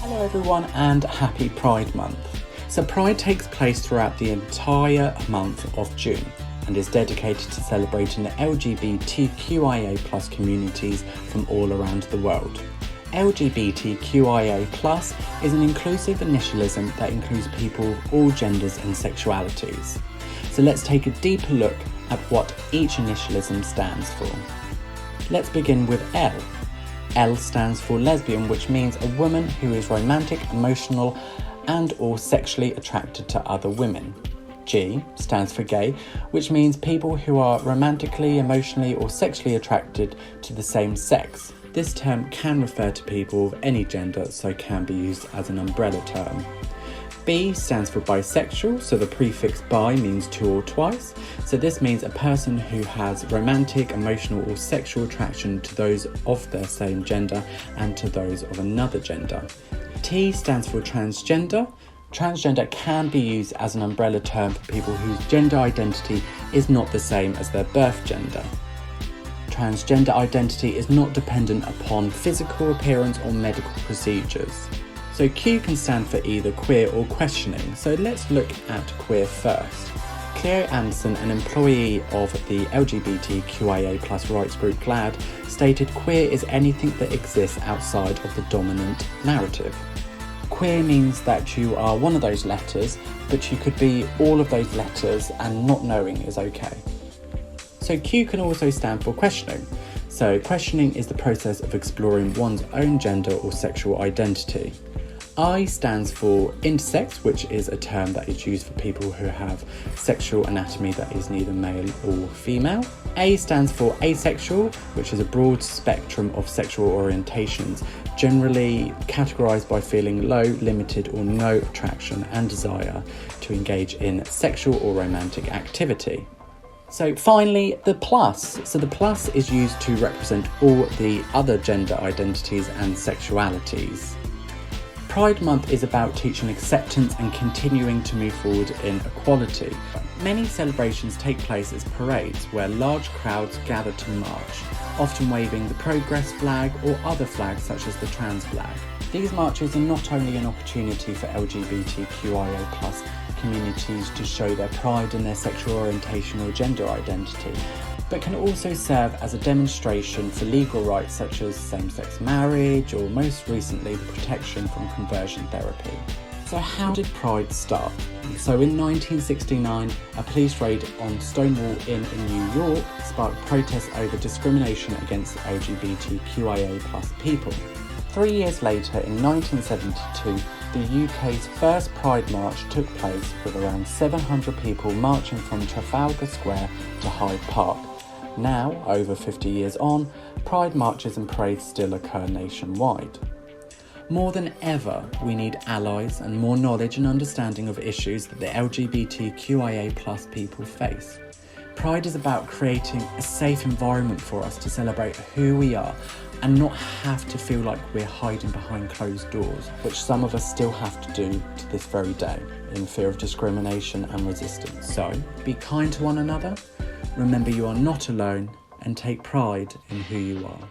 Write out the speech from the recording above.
Hello everyone and happy Pride Month. So Pride takes place throughout the entire month of June and is dedicated to celebrating the LGBTQIA+ communities from all around the world. LGBTQIA+ is an inclusive initialism that includes people of all genders and sexualities. So let's take a deeper look at what each initialism stands for. Let's begin with L. L stands for lesbian, which means a woman who is romantic, emotional, and or sexually attracted to other women. G stands for gay, which means people who are romantically, emotionally, or sexually attracted to the same sex. This term can refer to people of any gender, so can be used as an umbrella term. B stands for bisexual, so the prefix bi means two or twice. So this means a person who has romantic, emotional, or sexual attraction to those of their same gender and to those of another gender. T stands for transgender. Transgender can be used as an umbrella term for people whose gender identity is not the same as their birth gender. Transgender identity is not dependent upon physical appearance or medical procedures. So Q can stand for either queer or questioning, so let's look at queer first. Cleo Anderson, an employee of the LGBTQIA+ rights group GLAAD, stated queer is anything that exists outside of the dominant narrative. Queer means that you are one of those letters, but you could be all of those letters and not knowing is okay. So Q can also stand for questioning. So questioning is the process of exploring one's own gender or sexual identity. I stands for intersex, which is a term that is used for people who have sexual anatomy that is neither male or female. A stands for asexual, which is a broad spectrum of sexual orientations, generally categorized by feeling low, limited, or no attraction and desire to engage in sexual or romantic activity. So finally, the plus. So the plus is used to represent all the other gender identities and sexualities. Pride Month is about teaching acceptance and continuing to move forward in equality. Many celebrations take place as parades where large crowds gather to march, often waving the progress flag or other flags such as the trans flag. These marches are not only an opportunity for LGBTQIA+ communities to show their pride in their sexual orientation or gender identity, but can also serve as a demonstration for legal rights such as same-sex marriage or most recently the protection from conversion therapy. So how did Pride start? So in 1969, a police raid on Stonewall Inn in New York sparked protests over discrimination against LGBTQIA+ people. 3 years later, in 1972, the UK's first Pride March took place with around 700 people marching from Trafalgar Square to Hyde Park. Now, over 50 years on, Pride marches and parades still occur nationwide. More than ever, we need allies and more knowledge and understanding of issues that the LGBTQIA+ people face. Pride is about creating a safe environment for us to celebrate who we are and not have to feel like we're hiding behind closed doors, which some of us still have to do to this very day in fear of discrimination and resistance. So, be kind to one another, remember you are not alone, and take pride in who you are.